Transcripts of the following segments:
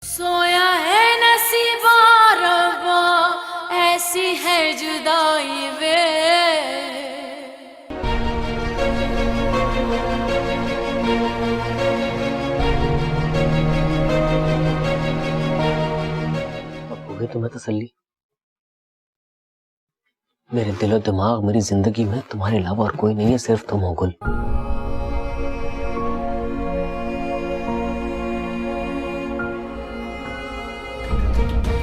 सोया है नसीबा रब्बा, ऐसी है जुदाई वे। अब हो गई तुम्हें तसल्ली? मेरे दिल और दिमाग, मेरी जिंदगी में तुम्हारे अलावा और कोई नहीं है, सिर्फ तुम हो गुल।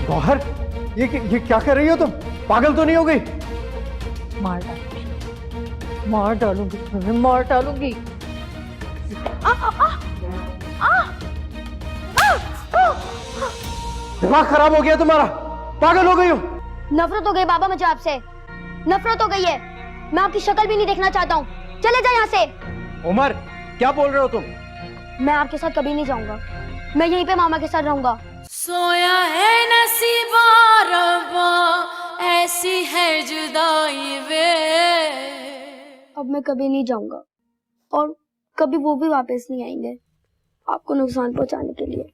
गौहर, ये क्या कर रही हो तुम? पागल तो नहीं हो गई? मार डालूंगी, मार डालूंगी तुम्हें, मार डालूंगी। दिमाग खराब हो गया तुम्हारा? पागल हो गई हो? नफरत हो गई बाबा मुझे आपसे, नफरत हो गई है। मैं आपकी शक्ल भी नहीं देखना चाहता हूँ, चले जाए यहाँ से। उमर, क्या बोल रहे हो तुम? मैं आपके साथ कभी नहीं जाऊंगा, मैं यहीं पे मामा के साथ रहूंगा। सोया है नसीबा रब्बा, ऐसी है जुदाई वे। अब मैं कभी नहीं जाऊंगा और कभी वो भी वापस नहीं आएंगे आपको नुकसान पहुंचाने के लिए।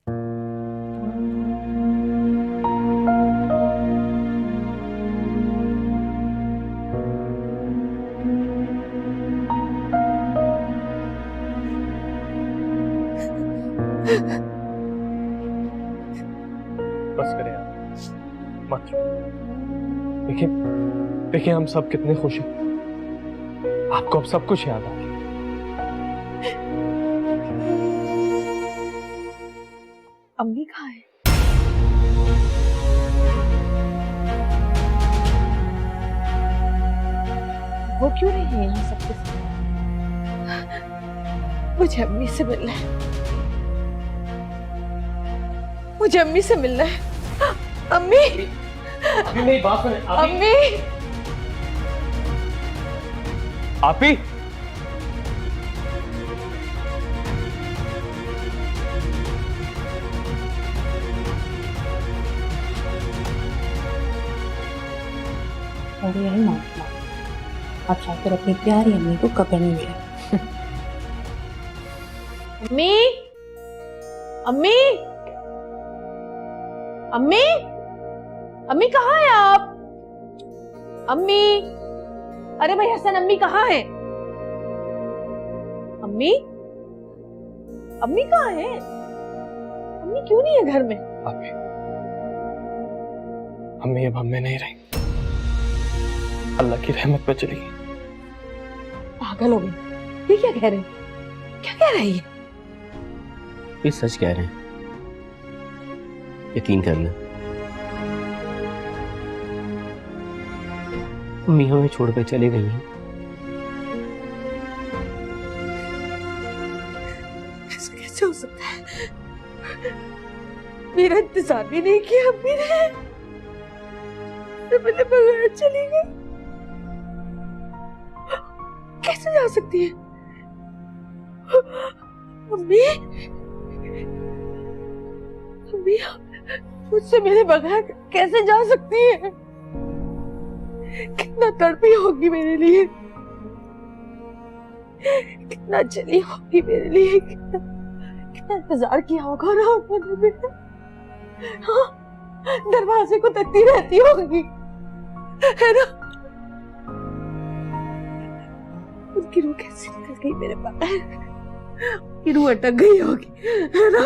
बस करें यार, मत रो। देखिए देखिए, हम सब कितने खुश हैं। आपको अब सब कुछ याद आ गया। अम्मी कहाँ है? वो क्यों नहीं है यहाँ सबके साथ? मुझे अम्मी से मिलना है, मुझे अम्मी से मिलना है। अम्मी, अभी मेरी बात सुने। अम्मी, आपी, और यही मामला आप जाकर अपनी प्यारी अम्मी को कब्र नहीं मिले। अम्मी, अम्मी, अम्मी, अम्मी कहाँ है आप? अम्मी, अरे भाई हसन, अम्मी कहाँ है? अम्मी, अम्मी कहाँ है? अम्मी क्यों नहीं है घर में? आपी, अम्मी अब हम में नहीं रही, अल्लाह की रहमत पर चली गई। पागल हो गई, ये क्या कह रहे हैं? क्या कह रही है? ये सच कह रहे हैं, यकीन कर ले। अम्मी हमें छोड़कर चले गई हैं। ऐसा कैसे हो सकता है? मेरा इंतजार भी नहीं किया अम्मी ने, मेरे बगैर चली गई। कैसे जा सकती है अम्मी? अम्मी मुझसे मेरे बगैर कैसे जा सकती है? कितना तड़पी होगी मेरे लिए, कितना चली होगी मेरे लिए, कितना इंतजार किया होगा ना उन्होंने मेरा। हाँ, दरवाजे को तकती रहती होगी, है ना? उनकी रूह कैसे निकल गई मेरे बगैर, की रूह अटक गई होगी, है ना?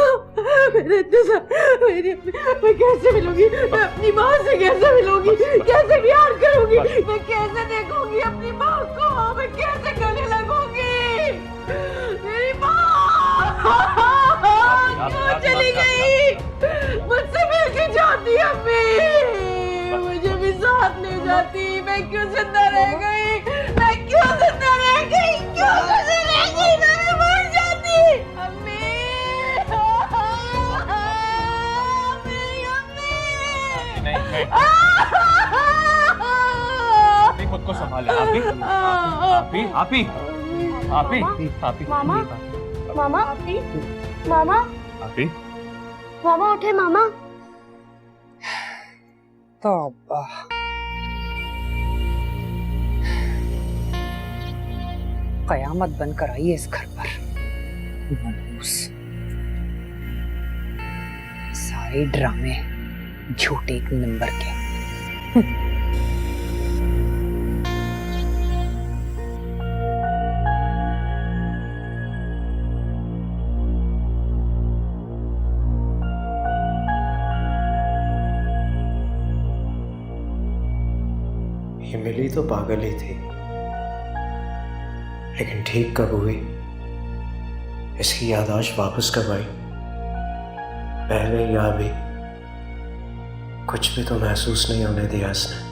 मेरे इंतजार, मेरी मैं कैसे मिलूंगी? मैं अपनी माँ से कैसे मिलूंगी? कैसे प्यार करूंगी? मैं कैसे देखूंगी अपनी माँ को? मैं कैसे गले लगूंगी? मेरी माँ क्यों चली गई? मुझसे मिल के जाती अम्मी, मुझे भी साथ ले जाती। मैं क्यों जिंदा रह गई? मैं क्यों जिंदा रह गई? क्यों जिंदा रह गई? मैं भी मर जाती अम्मी। मेरी अम्मी, नहीं नहीं, आपी खुद को संभाले। आपी, आपी, आपी, आपी, आपी, मामा, मामा, मामा, आपी, मामा उठे मामा। तौबा, कयामत बनकर आई है इस घर पर। मनहूस, सारे सारे ड्रामे हैं, झूठे एक नंबर के। ये मिली तो पागल ही थी, लेकिन ठीक कब हुई, इसकी याददाश्त वापस कब आई, पहले या अभी, कुछ भी तो महसूस नहीं होने दिया इसने।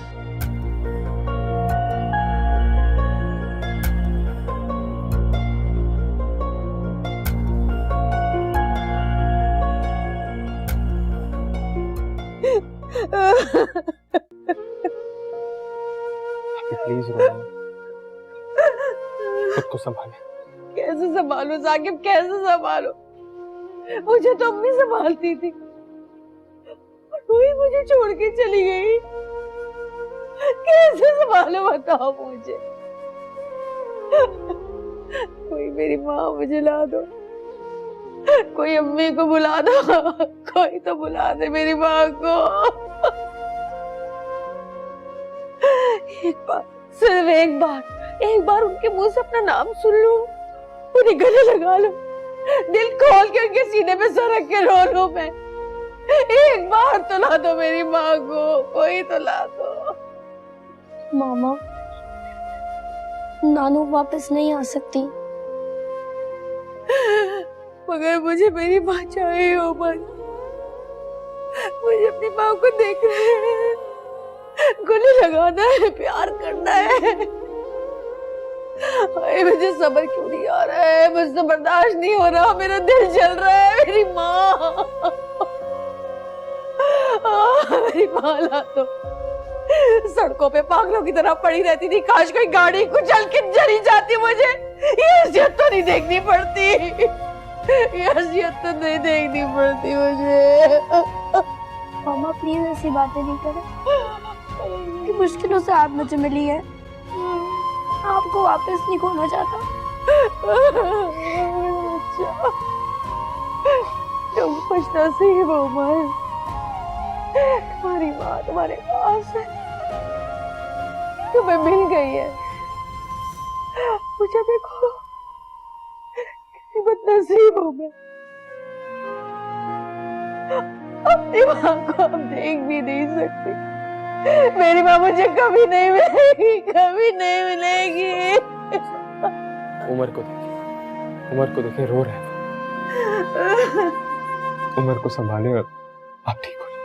प्लीज रो मत, खुद को संभाले। कैसे संभालूं साकिब, कैसे संभालूं? मुझे तो अम्मी संभालती थी, वही मुझे छोड़ के चली गई। कैसे संभालूं बताओ मुझे। कोई मेरी माँ मुझे ला दो, कोई अम्मी को बुला दो, कोई तो बुला दे मेरी माँ को। एक बार, सिर्फ एक बार उनके मुंह से अपना नाम सुन लूं, उन्हें गले लगा लूं, दिल खोल के उनके सीने पे सर रख के रो लूं मैं। एक बार तो ला दो मेरी माँ को, कोई तो ला दो। मामा, नानू वापस नहीं आ सकती। मगर मुझे मेरी माँ चाहिए उमर। मुझे अपनी माँ को देखना है, गले लगाना है, प्यार करना है। मुझे सब्र क्यों नहीं आ रहा है, मुझसे बर्दाश्त नहीं हो रहा, मेरा दिल जल रहा है। मेरी माँ, मेरी माँ ला दो। सड़कों पे पागलों की तरह पड़ी रहती थी, काश कोई गाड़ी कुचल के जली जाती। मुझे ये हसीयत तो नहीं देखनी पड़ती, ये हसीयत तो नहीं देखनी पड़ती मुझे। मामा प्लीज ऐसी बातें नहीं करें, कि मुश्किलों से आप मुझे मिली है, आपको वापस नहीं खोना चाहता। तुम खुश नसीब हो उमर, तुम्हारी माँ तुम्हारे पास है, तुम्हें मिल गई है। मुझे देखो कितनी बदनसीब हूँ मैं, अपनी माँ को अब देख भी नहीं सकती। मेरी माँ मुझे कभी नहीं मिलेगी, कभी नहीं मिलेगी। उमर को देखे रो रहे हैं। उमर को संभाले और आप ठीक हो जाए।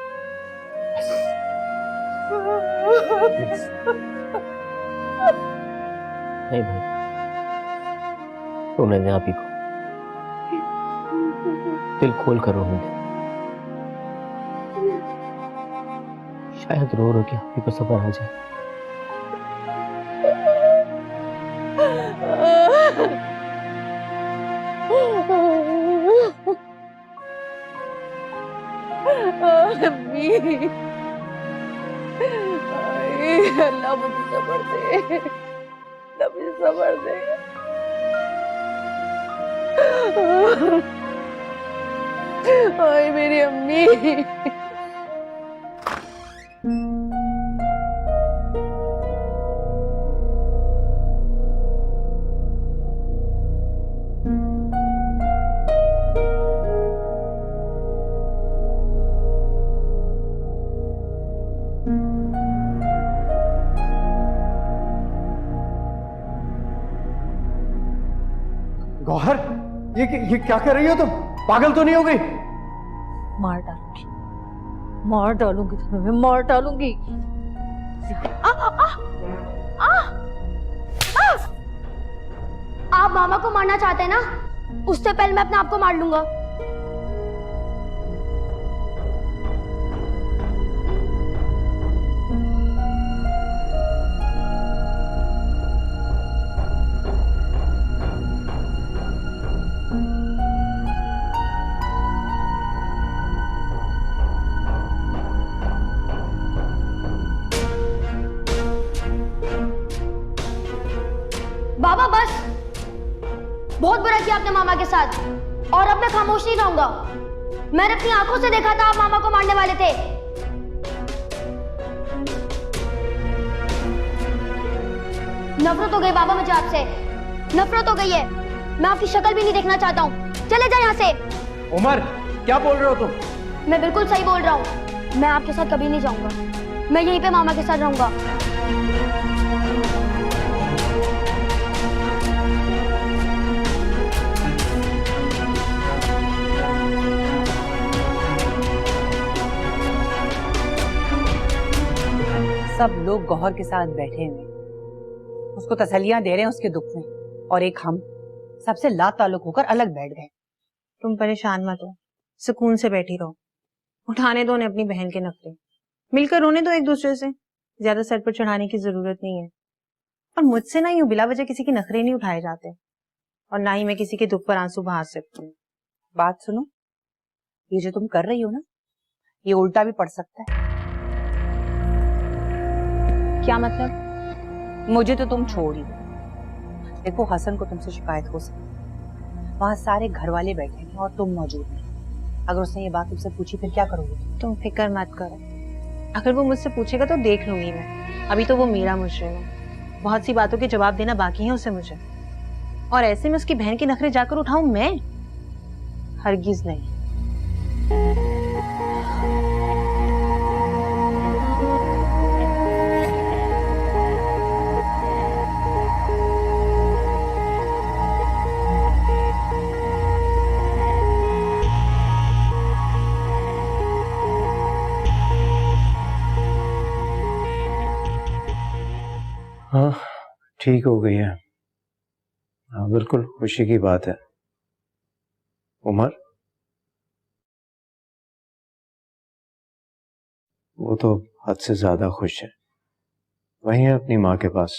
नहीं भाई, रोने दे आप ही को, दिल खोल कर रोने दे। शायद रो रो के आप ही को सब्र आ जाए। अल्लाह मुझे सब्र दे, अल्लाह मुझे सब्र दे। ओए मेरी अम्मी। गौहर, ये क्या कर रही हो तुम? पागल तो नहीं हो गई? मार डालूंगी, मार डालूंगी तुम्हें, मैं मार डालूंगी। आप मामा को मारना चाहते हैं ना, उससे पहले मैं अपने आप को मार लूंगा। बाबा बस, बहुत बुरा किया आपने मामा के साथ, और अब मैं खामोश नहीं रहूंगा। मैंने अपनी आंखों से देखा था आप मामा को मारने वाले थे। नफरत हो गई बाबा मुझे आपसे, नफरत हो गई है। मैं आपकी शक्ल भी नहीं देखना चाहता हूँ। चले जाए यहाँ से। उमर, क्या बोल रहे हो तुम? मैं बिल्कुल सही बोल रहा हूँ। मैं आपके साथ कभी नहीं जाऊंगा। मैं यहीं पे मामा के साथ रहूंगा। सब लोग गौहर के साथ बैठे हुए, उसको तसल्लियां दे रहे हैं उसके दुख में, और एक हम सबसे ला ताल्लुक होकर अलग बैठ गए। तुम परेशान मत हो, सुकून से बैठी रहो। उठाने दो अपनी बहन के नखरे, मिलकर रोने दो एक दूसरे से। ज्यादा सर पर चढ़ाने की जरूरत नहीं है। और मुझसे ना यूं बिला वजह किसी के नखरे नहीं उठाए जाते, और ना ही मैं किसी के दुख पर आंसू बहा सकती हूँ। बात सुनो, ये जो तुम कर रही हो ना, ये उल्टा भी पड़ सकता है। क्या मतलब? मुझे तो तुम छोड़ ही दो। देखो, हसन को तुमसे शिकायत हो सकती है, वहां सारे घर वाले बैठे हैं और तुम मौजूद नहीं। अगर उसने ये बात तुमसे पूछी फिर क्या करोगे? तुम फिक्र मत करो, अगर वो मुझसे पूछेगा तो देख लूंगी मैं। अभी तो वो मेरा मुजरिम है, बहुत सी बातों के जवाब देना बाकी है उसे मुझे। और ऐसे में उसकी बहन के नखरे जाकर उठाऊं मैं? हरगिज नहीं। हाँ, ठीक हो गई है। हाँ, बिल्कुल खुशी की बात है। उमर, वो तो हद से ज्यादा खुश है, वहीं है अपनी माँ के पास।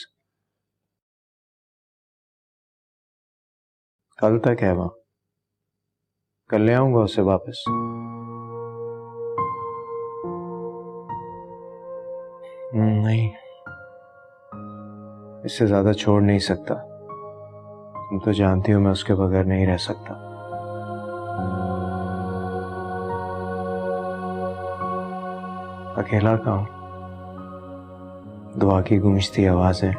कल तक है वहां, कल ले आऊंगा उसे वापस। नहीं, इससे ज्यादा छोड़ नहीं सकता। तुम तो जानती हो मैं उसके बगैर नहीं रह सकता। अकेला कहाँ हूं? दुआ की गूंजती आवाजें,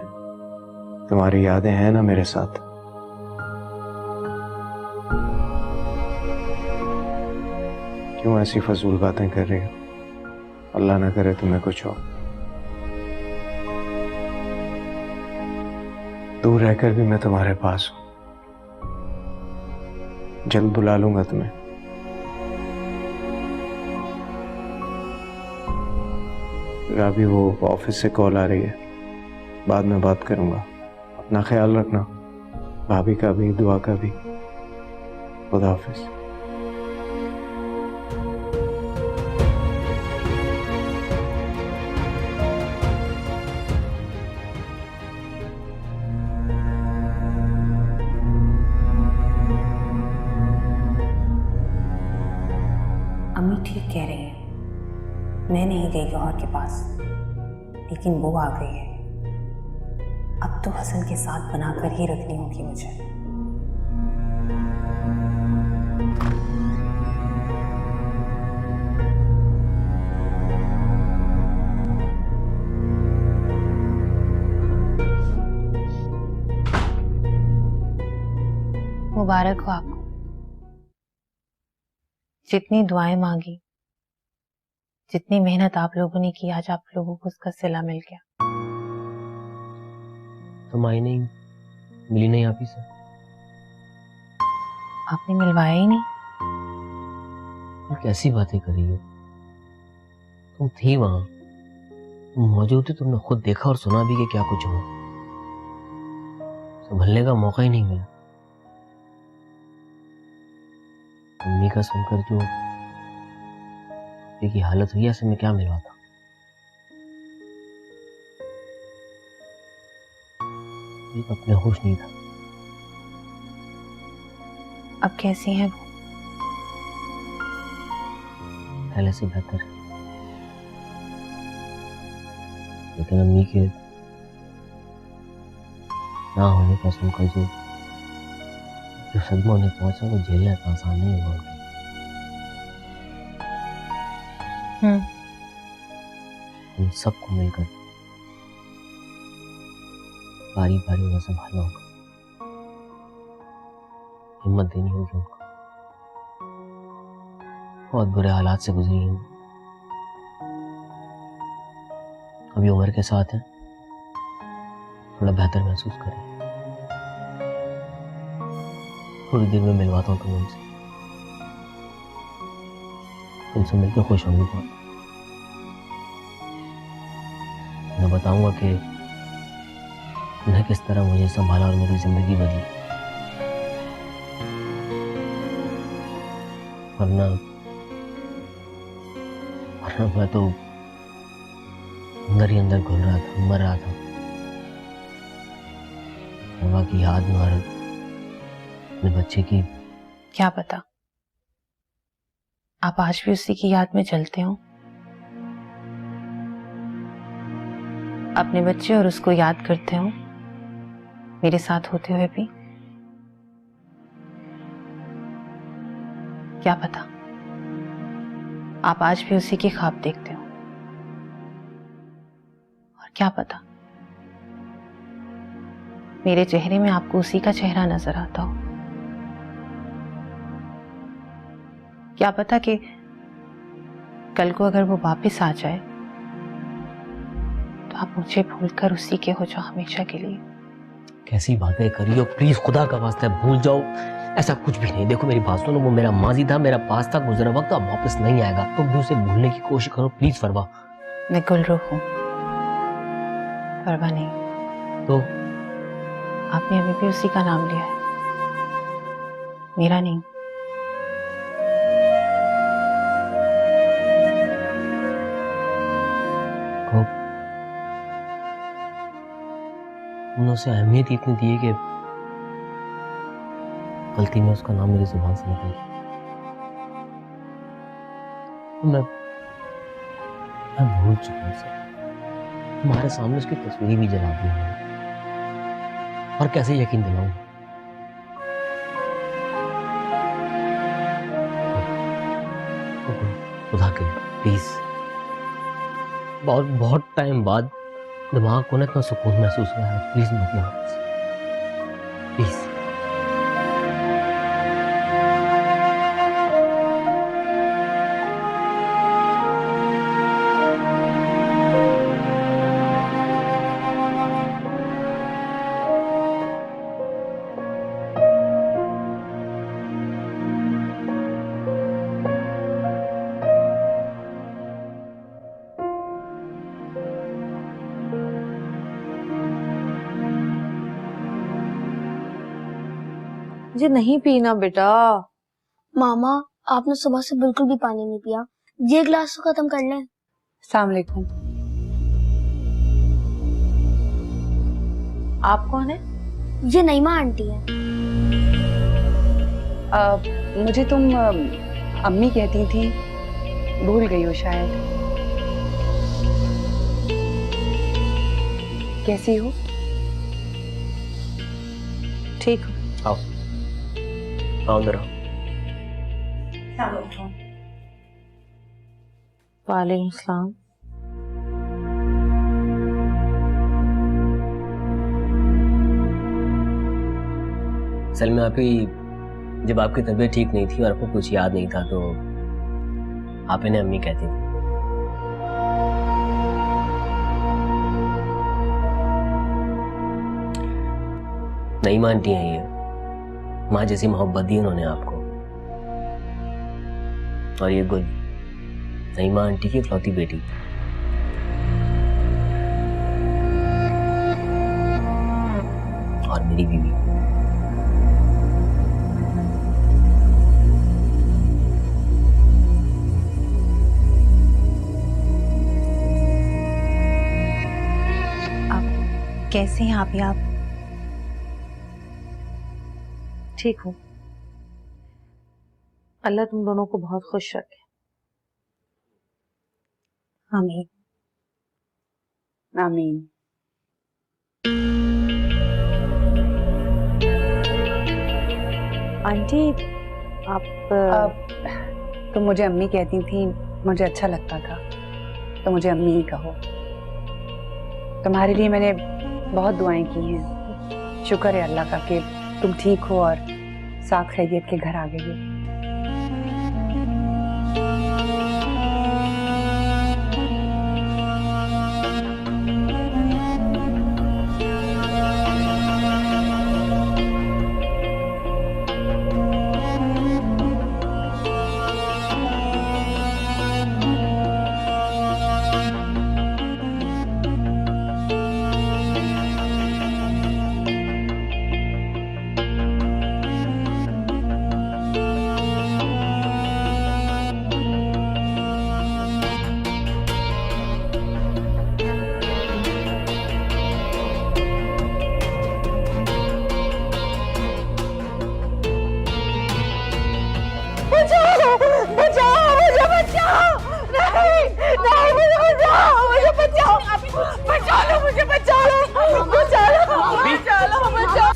तुम्हारी यादें हैं ना मेरे साथ। क्यों ऐसी फजूल बातें कर रही हो? अल्लाह ना करे तुम्हें कुछ हो। दूर रहकर भी मैं तुम्हारे पास हूं। जल्द बुला लूंगा तुम्हें। अभी वो ऑफिस से कॉल आ रही है, बाद में बात करूंगा। अपना ख्याल रखना, भाभी का भी, दुआ का भी। खुदा हाफिज। अम्मी ठीक कह रही है, मैं नहीं गई गौहर के पास, लेकिन वो आ गई है। अब तो हसन के साथ बनाकर ही रखनी होगी मुझे। मुबारक हो आपको। जितनी दुआएं मांगी, जितनी मेहनत आप लोगों ने की, आज आप लोगों को उसका सिला मिल गया। तुम आई नहीं, मिली नहीं आप ही से। आपने मिलवाया ही नहीं। तुम कैसी बातें कर रही हो? तुम थी वहां, तुम मौजूद थी, तुमने खुद देखा और सुना भी कि क्या कुछ हुआ। संभलने का मौका ही नहीं मिला। मम्मी का सुनकर जो की हालत हुई, ऐसे में क्या मिला था? अपने होश नहीं था। अब कैसी हैं वो? पहले से बेहतर है, लेकिन अम्मी के ना होने का सुनकर जो सदमा उन्हें पहुंचा वो झेलना इतना आसान नहीं हुआ। हम सबको मिलकर बारी बारी उन्हें संभालना होगा, हिम्मत देनी होगी उनको। बहुत बुरे हालात से गुजरी हैं, अभी उम्र के साथ है, थोड़ा बेहतर महसूस करें। थोड़ी देर में मिलवाता हूँ तुमसे, तुमसे मिलकर खुश होंगी बहुत। मैं बताऊंगा कि उन्हें किस तरह मुझे संभाला और मेरी जिंदगी बदली। वरना मैं तो अंदर ही अंदर घुल रहा था, मर रहा था अम्मा की याद में और अपने बच्चे की। क्या पता आप आज भी उसी की याद में चलते हो, अपने बच्चे और उसको याद करते हो मेरे साथ होते हुए भी। क्या पता आप आज भी उसी के ख्वाब देखते हो, और क्या पता मेरे चेहरे में आपको उसी का चेहरा नजर आता हो। क्या पता कि कल को अगर वो वापस आ जाए तो आप मुझे भूलकर उसी के हो जाओ हमेशा के लिए। कैसी बातें करी हो, प्लीज खुदा का वास्ता है भूल जाओ, ऐसा कुछ भी नहीं। देखो मेरी बात सुनो, वो मेरा माजी था, मेरा पास था, गुजरा वक्त अब वापस नहीं आएगा। तुम भी उसे भूलने की कोशिश करो प्लीज फरवा। मैं गुलरूख हूं, परवा नहीं। तो आपने अभी भी उसी का नाम लिया है, मेरा नहीं। तुमने उसे अहमियत इतनी दी है कि गलती में उसका नाम मेरी जुबान से निकल गया। मैं भूल चुका हूं उसे। तुम्हारे सामने उसकी तस्वीर भी जला दी है, और कैसे यकीन दिलाऊं? खुदा के प्लीज, बहुत टाइम बाद दिमाग को ना इतना सुकून महसूस हुआ है। प्लीज मत जाओ प्लीज। मुझे नहीं पीना बेटा। मामा आपने सुबह से बिल्कुल भी पानी नहीं पिया, ये ग्लास तो खत्म कर लें। अस्सलाम वालेकुम। आप कौन है? ये नईमा आंटी है। मुझे तुम अम्मी कहती थी, भूल गई हो शायद। कैसी हो? ठीक हो? आओ अंदर आओ। वालेकुम सलाम। असल में जब आपकी तबीयत ठीक नहीं थी और आपको कुछ याद नहीं था तो आप इन्हें अम्मी कहती थी। नईमा आंटी हैं ये, माँ जैसी मोहब्बत दी उन्होंने आपको। और ये गुल नईमा आंटी की इकलौती बेटी। और मेरी बीवी। कैसे हैं आप? आप ठीक हूँ, अल्लाह तुम दोनों को बहुत खुश रखे। आमीन आमीन। आंटी आप तुम मुझे अम्मी कहती थी, मुझे अच्छा लगता था तो मुझे अम्मी ही कहो। तुम्हारे लिए मैंने बहुत दुआएं की हैं। शुक्र है अल्लाह का कि तुम ठीक हो और साथ खैरियत के घर आ गई हो।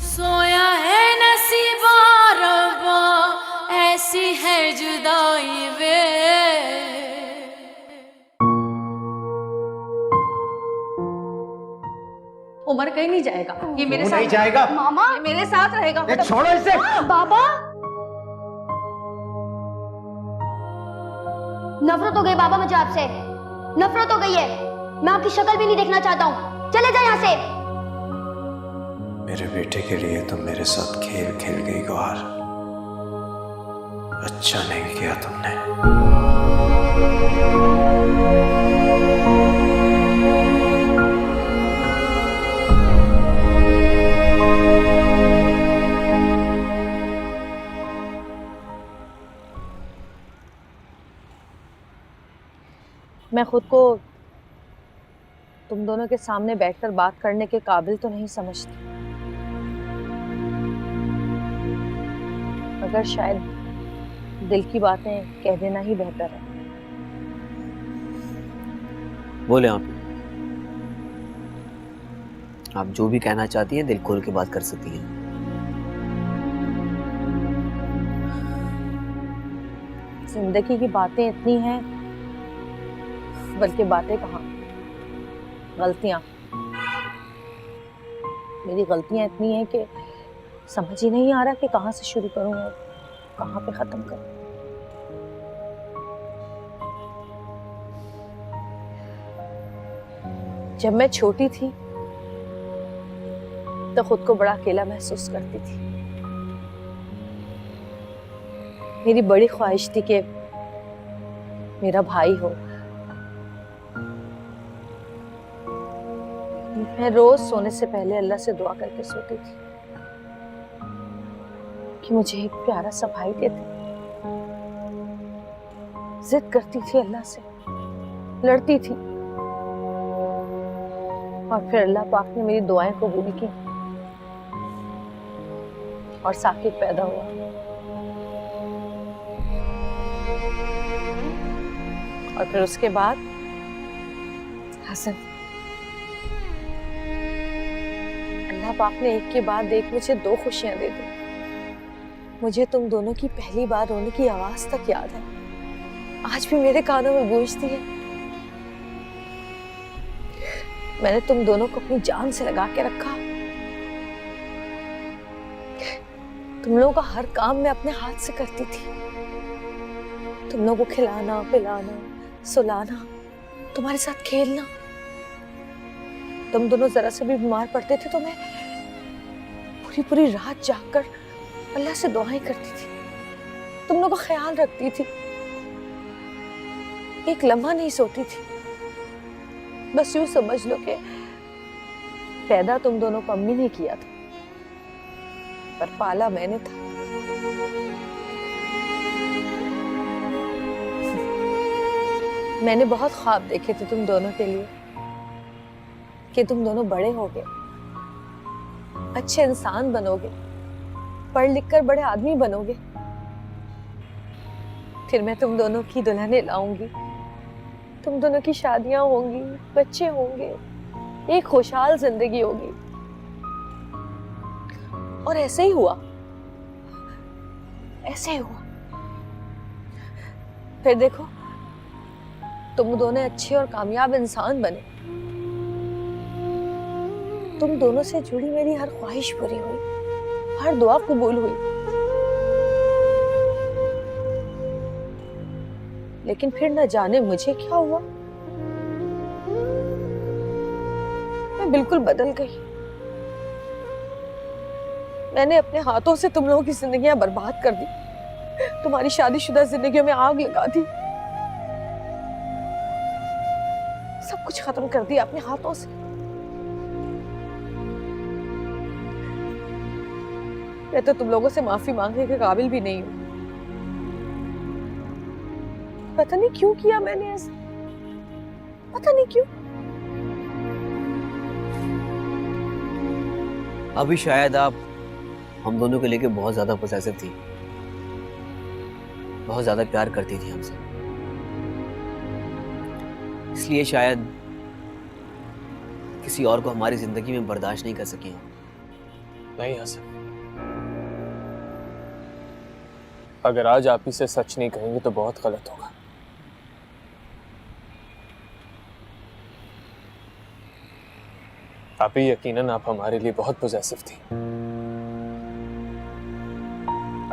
सोया है नसीबा रब्बा ऐसी है जुदाई वे। उमर कहीं नहीं जाएगा, ये मेरे वो साथ नहीं जाएगा। मामा ये मेरे साथ रहेगा। ए, छोड़ो इसे। बाबा नफरत हो गई बाबा मुझे आपसे, नफरत हो गई है। मैं आपकी शक्ल भी नहीं देखना चाहता हूँ, चले जाए यहाँ से। मेरे बेटे के लिए तुम मेरे साथ खेल खेल गई गौहर। अच्छा नहीं किया तुमने। मैं खुद को तुम दोनों के सामने बैठकर बात करने के काबिल तो नहीं समझती, मगर शायद दिल की बातें कह देना ही बेहतर है। बोले आप जो भी कहना चाहती हैं दिल खोल के बात कर सकती हैं। जिंदगी की बातें इतनी हैं, बल्कि बातें कहाँ, गलतियां। मेरी गलतियां इतनी हैं कि समझ ही नहीं आ रहा कि कहाँ से शुरू करूं और कहाँ पे खत्म करूं। जब मैं छोटी थी तो खुद को बड़ा अकेला महसूस करती थी। मेरी बड़ी ख्वाहिश थी कि मेरा भाई हो। मैं रोज सोने से पहले अल्लाह से दुआ करके सोती थी कि मुझे एक प्यारा सा भाई दे दे। जिद करती थी अल्लाह से, लड़ती थी, और फिर अल्लाह पाक ने मेरी दुआएं कबूल की और साकिब पैदा हुआ। और फिर उसके बाद हसन। अल्लाह पाक ने एक के बाद एक मुझे दो खुशियां दे दी। मुझे तुम दोनों की पहली बार रोने की आवाज तक याद है, आज भी मेरे कानों में गूंजती है। मैंने तुम दोनों को अपनी जान से लगा के रखा। तुम लोगों का हर काम मैं अपने हाथ से करती थी। तुम लोगों को खिलाना, पिलाना, सुलाना, तुम्हारे साथ खेलना। तुम दोनों जरा से भी बीमार पड़ते थे तो मैं पूरी पूरी रात जागकर अल्लाह से दुआएं करती थी, तुम लोगों का ख्याल रखती थी, एक लम्हा नहीं सोती थी। बस यूं समझ लो कि पैदा तुम दोनों को अम्मी ने किया था, पर पाला मैंने था। मैंने बहुत ख्वाब देखे थे तुम दोनों के लिए कि तुम दोनों बड़े होगे, अच्छे इंसान बनोगे, पढ़ लिख कर बड़े आदमी बनोगे। फिर मैं तुम दोनों की दुल्हनें लाऊंगी, तुम दोनों की शादियां होंगी, बच्चे होंगे, एक खुशहाल जिंदगी होगी। और ऐसे ही हुआ, ऐसे ही हुआ। फिर देखो तुम दोनों अच्छे और कामयाब इंसान बने। तुम दोनों से जुड़ी मेरी हर ख्वाहिश पूरी हुई, हर दुआ कबूल हुई। लेकिन फिर न जाने मुझे क्या हुआ, मैं बिल्कुल बदल गई। मैंने अपने हाथों से तुम लोगों की जिंदगियां बर्बाद कर दी, तुम्हारी शादीशुदा जिंदगियों में आग लगा दी, सब कुछ खत्म कर दिया अपने हाथों से। मैं तो तुम लोगों से माफी मांगने के काबिल भी नहीं हूं। पता नहीं क्यों किया मैंने ऐसा, पता नहीं क्यों। अभी शायद आप हम दोनों को लेके बहुत ज्यादा पोसेसिव थी, बहुत ज्यादा प्यार करती थी हमसे, इसलिए शायद किसी और को हमारी जिंदगी में बर्दाश्त नहीं कर सकी हम। नहीं हसन, अगर आज आप इसे सच नहीं कहेंगे तो बहुत गलत होगा। आप ही यकीनन आप हमारे लिए बहुत पॉजिटिव थी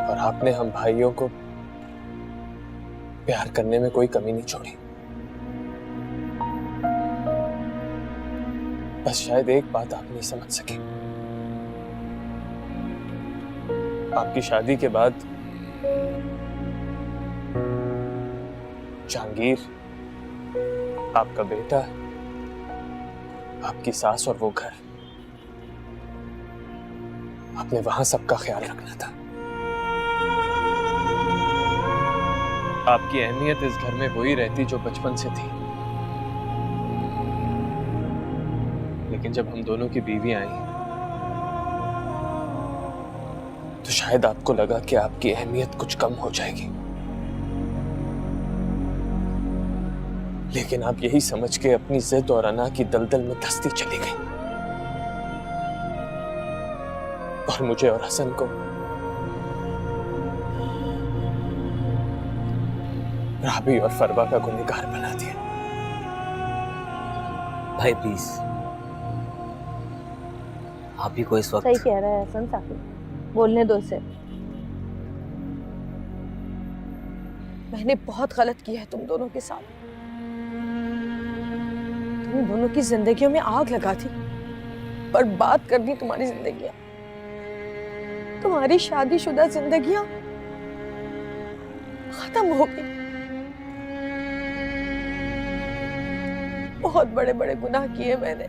और आपने हम भाइयों को प्यार करने में कोई कमी नहीं छोड़ी। बस शायद एक बात आप नहीं समझ सके, आपकी शादी के बाद जहांगीर, आपका बेटा, आपकी सास और वो घर, आपने वहां सबका ख्याल रखना था। आपकी अहमियत इस घर में वही रहती जो बचपन से थी, लेकिन जब हम दोनों की बीवी आई तो शायद आपको लगा कि आपकी अहमियत कुछ कम हो जाएगी, लेकिन आप यही समझ के अपनी जिद और अना की दलदल में धंसती चली गई और मुझे और हसन को राबी और फरवा का गुनहगार बना दिया। भाई प्लीज, आप ही को इस वक्त सही कह रहा है हसन साहब, बोलने दो इसे। मैंने बहुत गलत किया है तुम दोनों के साथ। तुम दोनों की जिंदगियों में आग लगा दी, बर्बाद कर दी तुम्हारी जिंदगियां, तुम्हारी शादीशुदा जिंदगियां खत्म हो गई। बहुत बड़े बड़े गुनाह किए मैंने,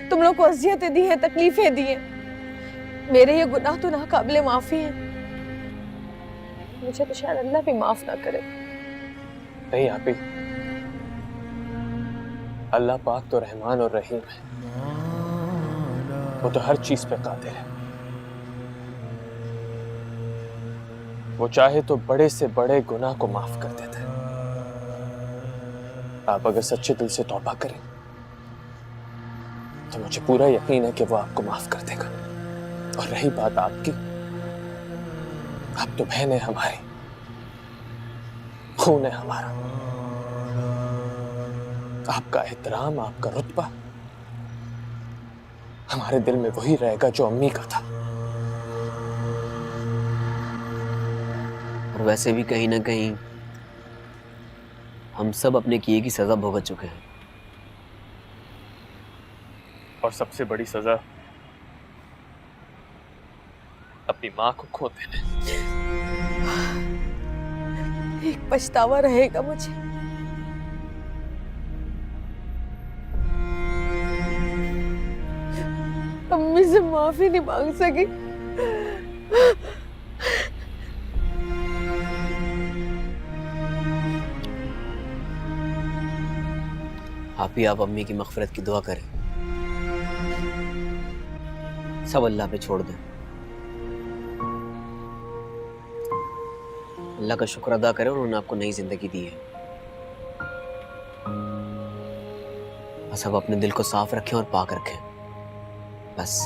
तुम लोग को अजियतें दी हैं, तकलीफें दी हैं। मेरे ये गुनाह तो नाकाबिले माफी हैं, मुझे तो शायद अल्लाह भी माफ ना करे। नहीं आप ही, अल्लाह पाक तो रहमान और रहीम है, वो तो हर चीज पे कादिर है। वो चाहे तो बड़े से बड़े गुनाह को माफ कर देता है। आप अगर सच्चे दिल से तौबा करें तो मुझे पूरा यकीन है कि वो आपको माफ कर देगा। और रही बात आपकी, आप तो बहन है हमारी, खून है हमारा। आपका एहतराम, आपका रुतबा हमारे दिल में वही रहेगा जो अम्मी का था। और वैसे भी कहीं ना कहीं हम सब अपने किए की सजा भुगत चुके हैं। और सबसे बड़ी सजा अपनी माँ को खो देने। एक पछतावा रहेगा मुझे, अम्मी से माफी नहीं मांग सकी। आप अम्मी की मग़फ़िरत की दुआ करें, सब अल्लाह पे छोड़ दें, अल्लाह का शुक्र अदा करें उन्होंने आपको नई जिंदगी दी है। बस अब अपने दिल को साफ रखें और पाक रखें, बस।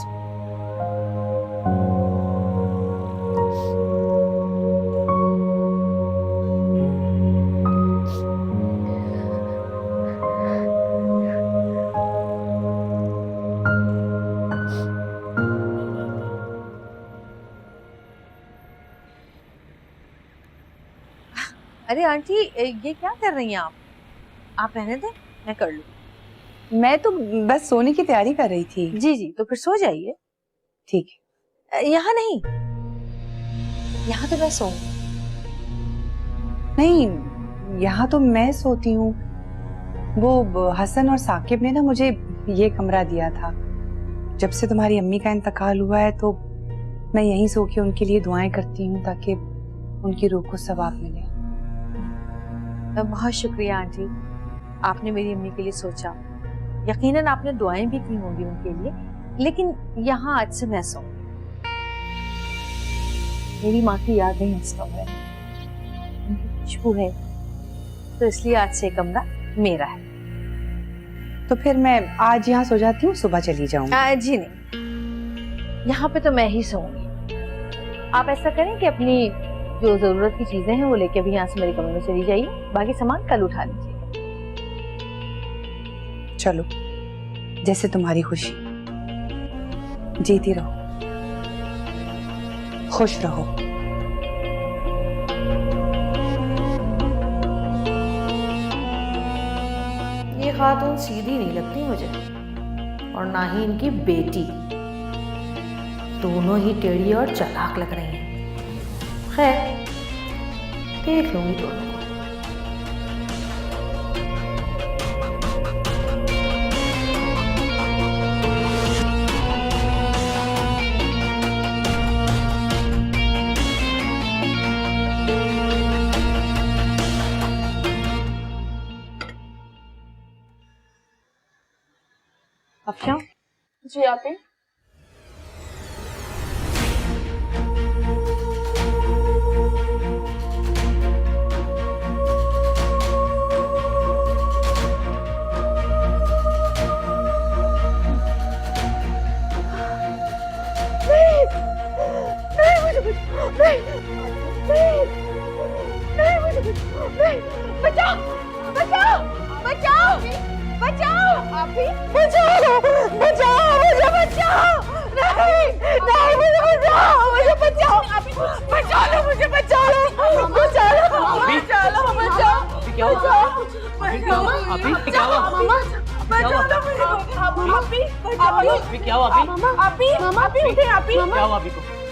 अरे आंटी ये क्या कर रही हैं आप रहने दें, मैं कर लूँ। मैं तो बस सोने की तैयारी कर रही थी। जी जी, तो फिर सो जाइए। ठीक है। यहाँ नहीं, यहाँ तो मैं सोऊंगी। नहीं, यहाँ तो मैं सोती हूँ। वो हसन और साकिब ने ना मुझे ये कमरा दिया था। जब से तुम्हारी अम्मी का इंतकाल हुआ है तो मैं यहीं सो के उनके लिए दुआएं करती हूँ ताकि उनकी रूह को सवाब मिले। बहुत शुक्रिया आंटी, आपने मेरी अम्मी के लिए सोचा। यकीनन आपने दुआएं भी की होंगी उनके लिए, लेकिन यहाँ आज से मैं सोऊंगी। मेरी माँ की यादें हैं इस कमरे में, उनकी खुशबू है, तो इसलिए आज से कमरा मेरा है। तो फिर मैं आज यहाँ सो जाती हूँ, सुबह चली जाऊंगी। जी नहीं, यहाँ पे तो मैं ही सोऊंगी। आप ऐसा करें कि अपनी जो जरूरत की चीजें हैं वो लेके भी यहाँ से मेरे कमरे में चली जाइए, बाकी सामान कल उठा लीजिएगा। चलो, जैसे तुम्हारी खुशी। जीती रहो, खुश रहो। ये खातून सीधी नहीं लगती मुझे, और ना ही इनकी बेटी। दोनों ही टेढ़ी और चालाक लग रही हैं। खैर, देख लूंगी दोनों को। अफशा, जी आपे।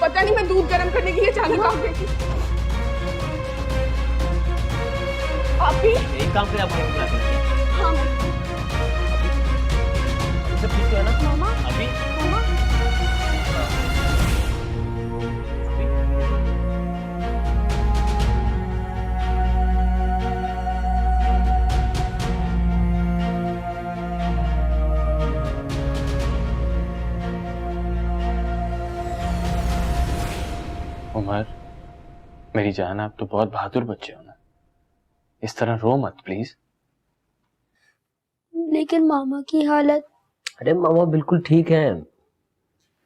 पता नहीं, मैं दूध गर्म करने के लिए चालू कर देती। आप एक काम करें, आप सब ठीक तो है ना? मामा, अभी मामा, उमर, मेरी जान, आप तो बहुत बहादुर बच्चे हो ना, इस तरह रो मत प्लीज। लेकिन मामा की हालत। अरे मामा बिल्कुल ठीक है,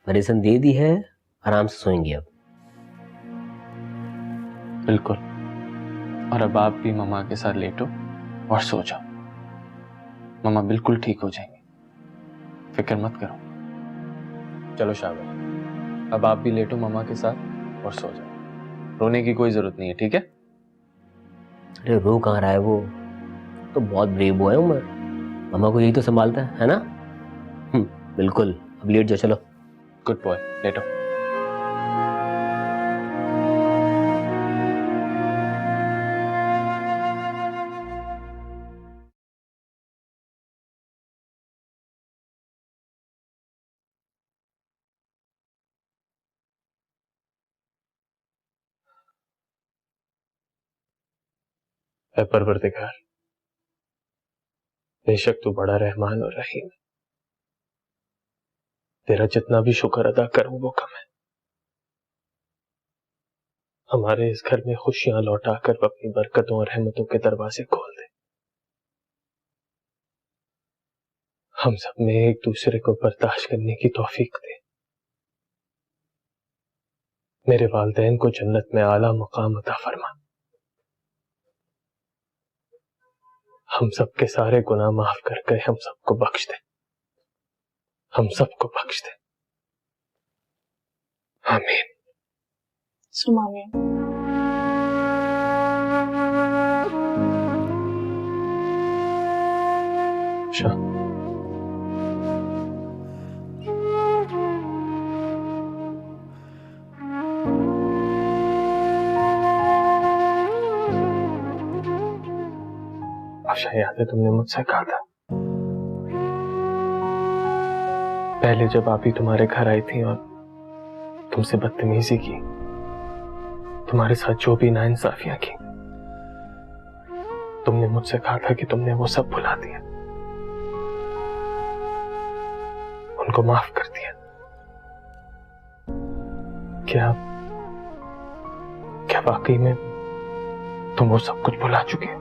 मेडिसिन दे दी है, आराम से सोएंगे अब। बिल्कुल, और अब आप भी मम्मा के साथ लेटो और सो जाओ। मम्मा बिल्कुल ठीक हो जाएंगे, फिक्र मत करो। चलो शाबाश, अब आप भी लेटो मम्मा के साथ और सो जाओ। रोने की कोई जरूरत नहीं है, ठीक है? अरे रो कहाँ रहा है वो, तो बहुत ब्रेव बॉय है उमर, मामा को यही तो संभालता है ना? बिल्कुल, अब लेट जाओ, चलो। Good boy, लेटो। ऐ परवरदिगार, बेशक तू बड़ा रहमान और रहीम है, तेरा जितना भी शुक्र अदा करूं वो कम है। हमारे इस घर में खुशियां लौटाकर अपनी बरकतों और रहमतों के दरवाजे खोल दे। हम सब में एक दूसरे को बर्दाश्त करने की तौफीक दे। मेरे वालिदैन को जन्नत में आला मकाम अता फरमा। हम सब के सारे गुनाह माफ करके हम सबको बख्श दे, हम सबको बख्श दे। आमीन। सुमामिया। अच्छा, आशा याद है तुमने मुझसे कहा था पहले जब आप ही तुम्हारे घर आई थी और तुमसे बदतमीजी की, तुम्हारे साथ जो भी नाइंसाफियां की, तुमने मुझसे कहा था कि तुमने वो सब भुला दिया, उनको माफ कर दिया। क्या वाकई में तुम वो सब कुछ भुला चुके हो?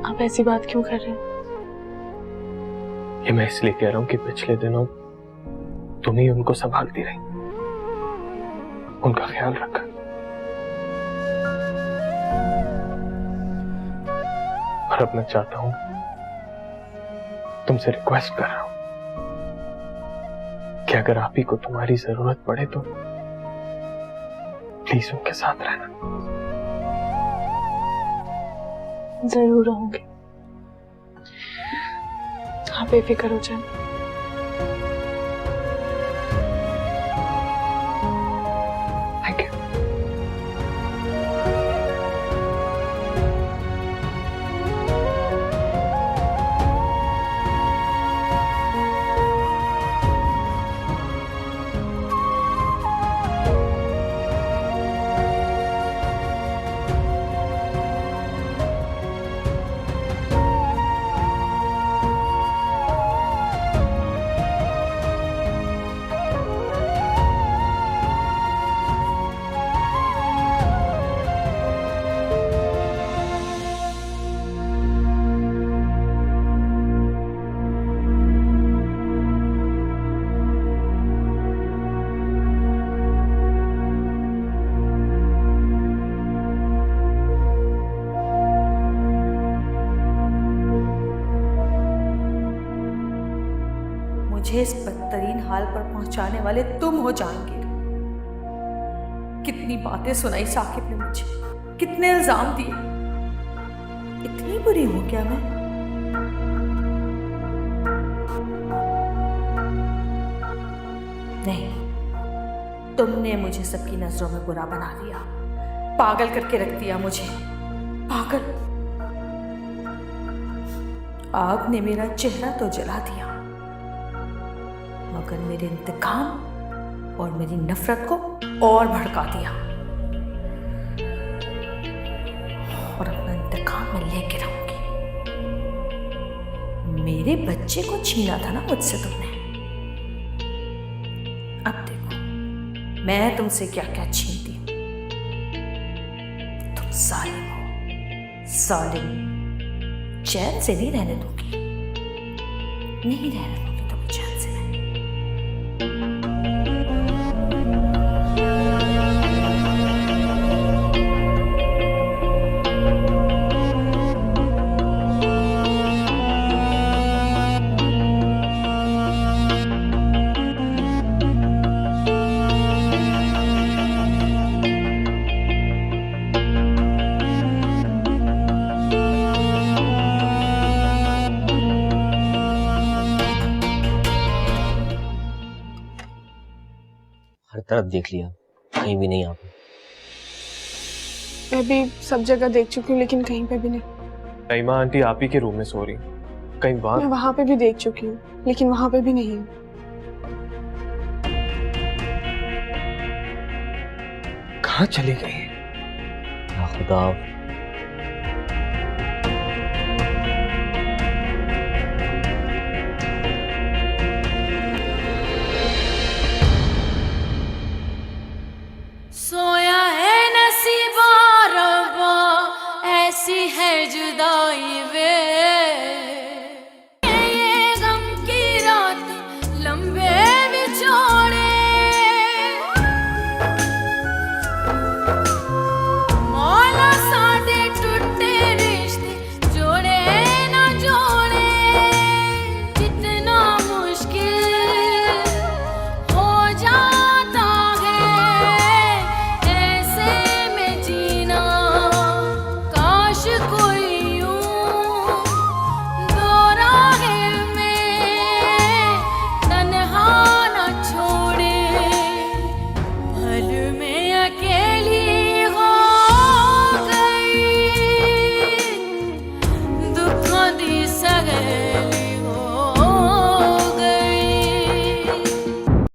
आप ऐसी बात क्यों कर रहे हैं? ये मैं इसलिए कह रहा हूं कि पिछले दिनों तुम ही उनको संभालती रही, उनका ख्याल रखा। और अब मैं चाहता हूं, तुमसे रिक्वेस्ट कर रहा हूं कि अगर आप ही को तुम्हारी जरूरत पड़े तो प्लीज उनके साथ रहना। जरूर रहूंगी, आप बेफिक्र हो जाए। Thank you. मुझे इस बदतरीन हाल पर पहुंचाने वाले तुम हो जहांगीर। कितनी बातें सुनाई साकिब ने मुझे, कितने इल्जाम दिए। इतनी बुरी हूं क्या मैं? नहीं, तुमने मुझे सबकी नजरों में बुरा बना दिया, पागल करके रख दिया मुझे, पागल। आग ने मेरा चेहरा तो जला दिया, मगर मेरे इंतकाम और मेरी नफरत को और भड़का दिया। और अपना इंतकाम मैं लेके रहूंगी। मेरे बच्चे को छीना था ना मुझसे तुमने, अब देखो मैं तुमसे क्या क्या छीनती हूं। तुम जालिम हो, जालिम। चैन से नहीं रहने दूंगी, नहीं रहने दूंगी तुम चैन से। हर तरफ देख लिया, कहीं भी नहीं। आप मैं भी सब जगह देख चुकी हूँ, लेकिन कहीं पे भी नहीं। नईमा आंटी आप ही के रूम में सो रही, कहीं मैं वहां पे भी देख चुकी हूँ, लेकिन वहां पे भी नहीं हूँ। कहाँ चली गई? या खुदा,